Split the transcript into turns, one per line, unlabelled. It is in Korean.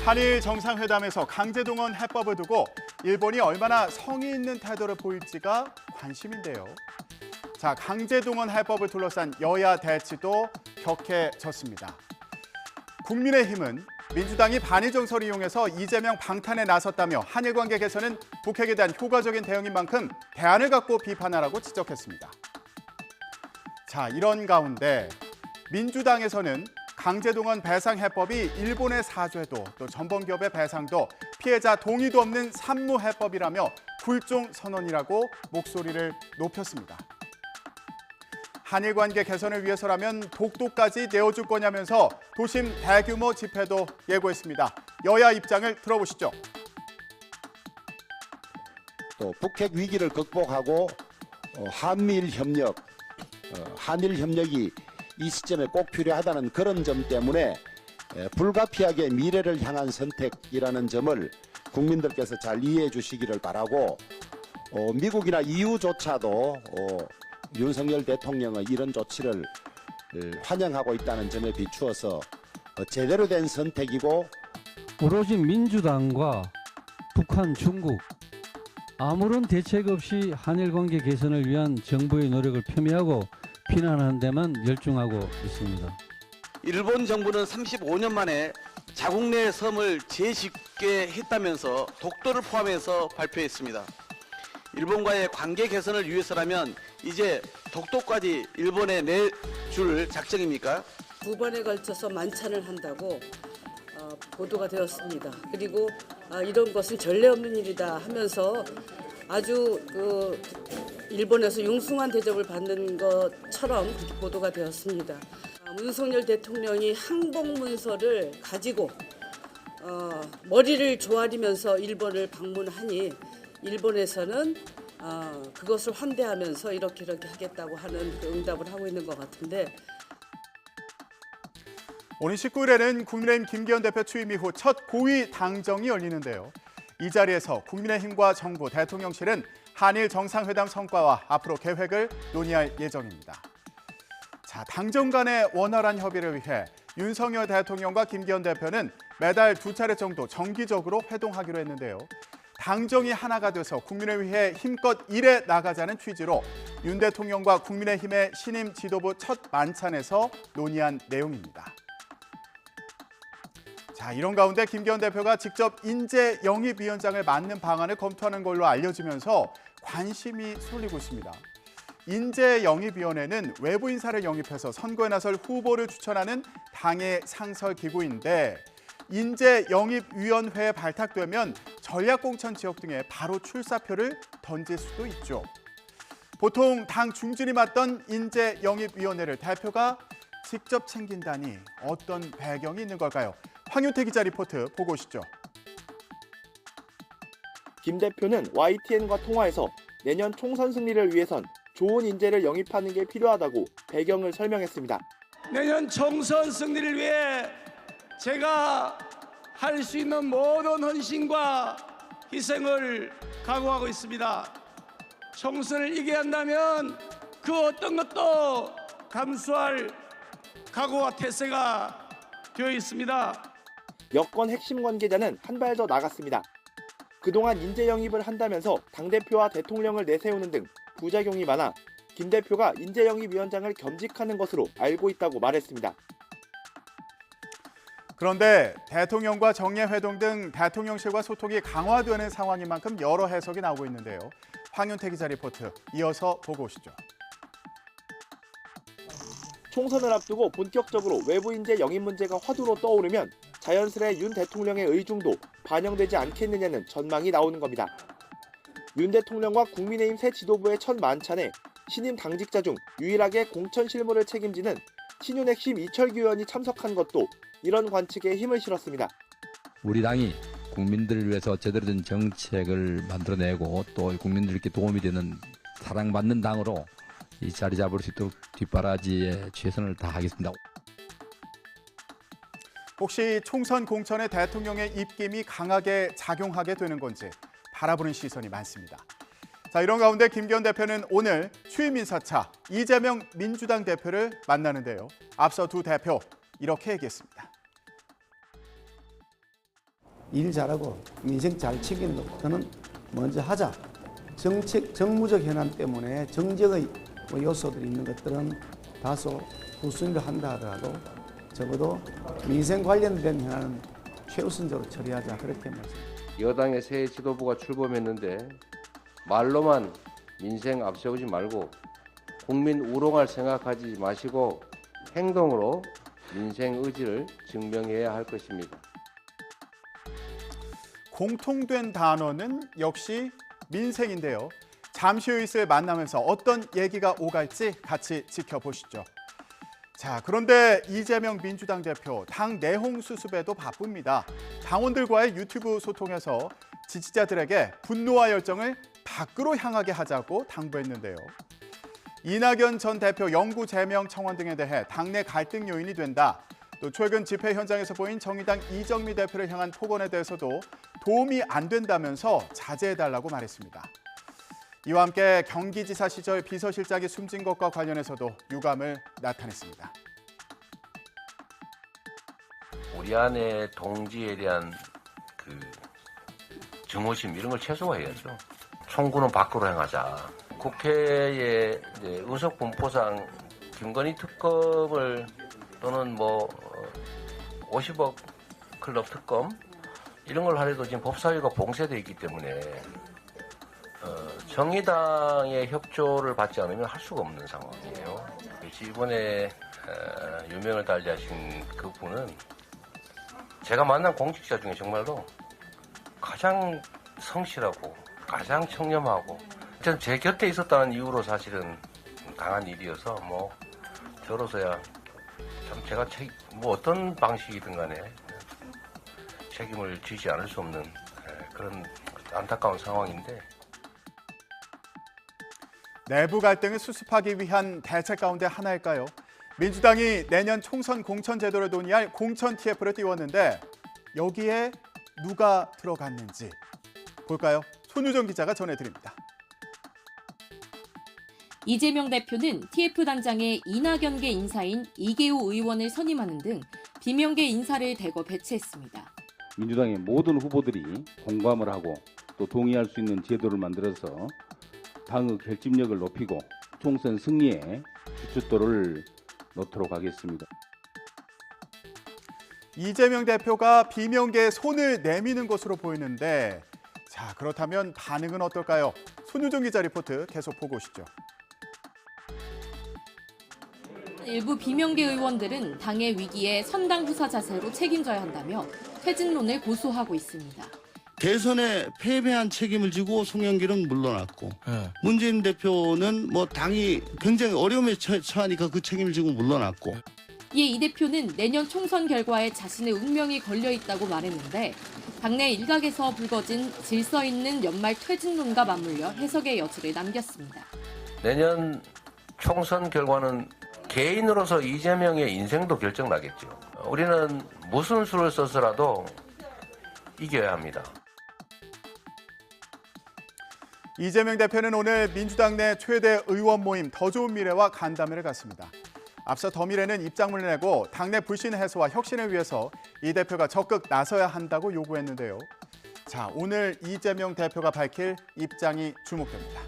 한일 정상회담에서 강제동원 해법을 두고 일본이 얼마나 성의 있는 태도를 보일지가 관심인데요. 자, 강제동원 해법을 둘러싼 여야 대치도 격해졌습니다. 국민의힘은 민주당이 반일 정서를 이용해서 이재명 방탄에 나섰다며 한일 관계 개선은 북핵에 대한 효과적인 대응인 만큼 대안을 갖고 비판하라고 지적했습니다. 자, 이런 가운데 민주당에서는 강제동원 배상 해법이 일본의 사죄도 또 전범기업의 배상도 피해자 동의도 없는 산무 해법이라며 굴종 선언이라고 목소리를 높였습니다. 한일 관계 개선을 위해서라면 독도까지 내어줄 거냐면서 도심 대규모 집회도 예고했습니다. 여야 입장을 들어보시죠.
또 북핵 위기를 극복하고 한미일 협력, 한일 협력이 이 시점에 꼭 필요하다는 그런 점 때문에 불가피하게 미래를 향한 선택이라는 점을 국민들께서 잘 이해해 주시기를 바라고 미국이나 EU조차도 윤석열 대통령의 이런 조치를 환영하고 있다는 점에 비추어서 제대로 된 선택이고
오로지 민주당과 북한, 중국 아무런 대책 없이 한일 관계 개선을 위한 정부의 노력을 폄훼하고 비난하는 데만 열중하고 있습니다.
일본 정부는 35년 만에 자국 내 섬을 재짓게 했다면서 독도를 포함해서 발표했습니다. 일본과의 관계 개선을 위해서라면 이제 독도까지 일본에 내줄 작정입니까?
2번에 걸쳐서 만찬을 한다고 보도가 되었습니다. 그리고 이런 것은 전례 없는 일이다 하면서 아주 일본에서 융숭한 대접을 받는 것처럼 그렇게 보도가 되었습니다. 윤석열 대통령이 항복문서를 가지고 머리를 조아리면서 일본을 방문하니 일본에서는 그것을 환대하면서 이렇게 하겠다고 하는 응답을 하고 있는 것 같은데
오늘 19일에는 국민의힘 김기현 대표 취임 이후 첫 고위 당정이 열리는데요. 이 자리에서 국민의힘과 정부, 대통령실은 한일 정상회담 성과와 앞으로 계획을 논의할 예정입니다. 자, 당정 간의 원활한 협의를 위해 윤석열 대통령과 김기현 대표는 매달 2차례 정도 정기적으로 회동하기로 했는데요. 당정이 하나가 돼서 국민을 위해 힘껏 일해 나가자는 취지로 윤 대통령과 국민의힘의 신임 지도부 첫 만찬에서 논의한 내용입니다. 자, 이런 가운데 김기현 대표가 직접 인재 영입위원장을 맡는 방안을 검토하는 걸로 알려지면서 관심이 쏠리고 있습니다. 인재 영입위원회는 외부 인사를 영입해서 선거에 나설 후보를 추천하는 당의 상설 기구인데 인재 영입위원회에 발탁되면 전략공천 지역 등에 바로 출사표를 던질 수도 있죠. 보통 당 중진이 맡던 인재 영입위원회를 대표가 직접 챙긴다니 어떤 배경이 있는 걸까요? 황윤태 기자 리포트 보고 오시죠.
김 대표는 YTN과 통화에서 내년 총선 승리를 위해선 좋은 인재를 영입하는 게 필요하다고 배경을 설명했습니다.
내년 총선 승리를 위해 제가 할 수 있는 모든 헌신과 희생을 각오하고 있습니다. 총선을 이겨야 한다면 그 어떤 것도 감수할 각오와 태세가 되어 있습니다.
여권 핵심 관계자는 한 발 더 나갔습니다. 그동안 인재 영입을 한다면서 당대표와 대통령을 내세우는 등 부작용이 많아 김 대표가 인재 영입위원장을 겸직하는 것으로 알고 있다고 말했습니다.
그런데 대통령과 정례회동 등 대통령실과 소통이 강화되는 상황인 만큼 여러 해석이 나오고 있는데요. 황윤태 기자 리포트 이어서 보고 오시죠.
총선을 앞두고 본격적으로 외부 인재 영입 문제가 화두로 떠오르면 자연스레 윤 대통령의 의중도 반영되지 않겠느냐는 전망이 나오는 겁니다. 윤 대통령과 국민의힘 새 지도부의 첫 만찬에 신임 당직자 중 유일하게 공천 실무를 책임지는 친윤 핵심 이철규 의원이 참석한 것도 이런 관측에 힘을 실었습니다.
우리 당이 국민들을 위해서 제대로 된 정책을 만들어내고 또 국민들께 도움이 되는 사랑받는 당으로 이 자리 잡을 수 있도록 뒷바라지에 최선을 다하겠습니다.
혹시 총선 공천에 대통령의 입김이 강하게 작용하게 되는 건지 바라보는 시선이 많습니다. 자, 이런 가운데 김기현 대표는 오늘 취임 인사차 이재명 민주당 대표를 만나는데요. 앞서 두 대표 이렇게 얘기했습니다.
일 잘하고 민생 잘 챙기는 것부터는 먼저 하자. 정무적 현안 때문에 정적의 요소들이 있는 것들은 다소 후순위로 한다 하더라도 적어도 민생 관련된 현안은 최우선적으로 처리하자, 그렇게 말씀드립니다.
여당의 새 지도부가 출범했는데 말로만 민생 앞세우지 말고 국민 우롱할 생각하지 마시고 행동으로 민생 의지를 증명해야 할 것입니다.
공통된 단어는 역시 민생인데요. 잠시 후 있을 만남에서 어떤 얘기가 오갈지 같이 지켜보시죠. 자, 그런데 이재명 민주당 대표 당 내홍 수습에도 바쁩니다. 당원들과의 유튜브 소통에서 지지자들에게 분노와 열정을 밖으로 향하게 하자고 당부했는데요. 이낙연 전 대표 영구 제명 청원 등에 대해 당내 갈등 요인이 된다. 또 최근 집회 현장에서 보인 정의당 이정미 대표를 향한 폭언에 대해서도 도움이 안 된다면서 자제해달라고 말했습니다. 이와 함께 경기지사 시절 비서실장이 숨진 것과 관련해서도 유감을 나타냈습니다.
우리 안에 동지에 대한 증오심 이런 걸 최소화해야죠. 총구는 밖으로 향하자. 국회의 의석 분포상 김건희 특검을 또는 50억 클럽 특검 이런 걸 하려도 지금 법사위가 봉쇄되어 있기 때문에 정의당의 협조를 받지 않으면 할 수가 없는 상황이에요. 이번에 유명을 달리하신 그분은 제가 만난 공직자 중에 정말로 가장 성실하고 가장 청렴하고 저는 제 곁에 있었다는 이유로 사실은 당한 일이어서 저로서야 참 제가 어떤 방식이든 간에 책임을 지지 않을 수 없는 그런 안타까운 상황인데
내부 갈등을 수습하기 위한 대책 가운데 하나일까요? 민주당이 내년 총선 공천 제도를 논의할 공천 TF를 띄웠는데 여기에 누가 들어갔는지 볼까요? 손유정 기자가 전해드립니다.
이재명 대표는 TF 단장에 이낙연계 인사인 이계호 의원을 선임하는 등 비명계 인사를 대거 배치했습니다.
민주당의 모든 후보들이 공감을 하고 또 동의할 수 있는 제도를 만들어서 당의 결집력을 높이고 총선 승리에 주춧돌을 놓도록 하겠습니다.
이재명 대표가 비명계에 손을 내미는 것으로 보이는데 자, 그렇다면 반응은 어떨까요? 손유정 기자 리포트 계속 보고 오시죠.
일부 비명계 의원들은 당의 위기에 선당 후사 자세로 책임져야 한다며 퇴진론을 고수하고 있습니다.
대선에 패배한 책임을 지고 송영길은 물러났고 문재인 대표는 당이 굉장히 어려움에 처하니까 그 책임을 지고 물러났고
이에 이 대표는 내년 총선 결과에 자신의 운명이 걸려 있다고 말했는데 당내 일각에서 불거진 질서 있는 연말 퇴진론과 맞물려 해석의 여지를 남겼습니다.
내년 총선 결과는 개인으로서 이재명의 인생도 결정나겠죠. 우리는 무슨 수를 써서라도 이겨야 합니다.
이재명 대표는 오늘 민주당 내 최대 의원 모임 더 좋은 미래와 간담회를 갖습니다. 앞서 더 미래는 입장문을 내고 당내 불신 해소와 혁신을 위해서 이 대표가 적극 나서야 한다고 요구했는데요. 자, 오늘 이재명 대표가 밝힐 입장이 주목됩니다.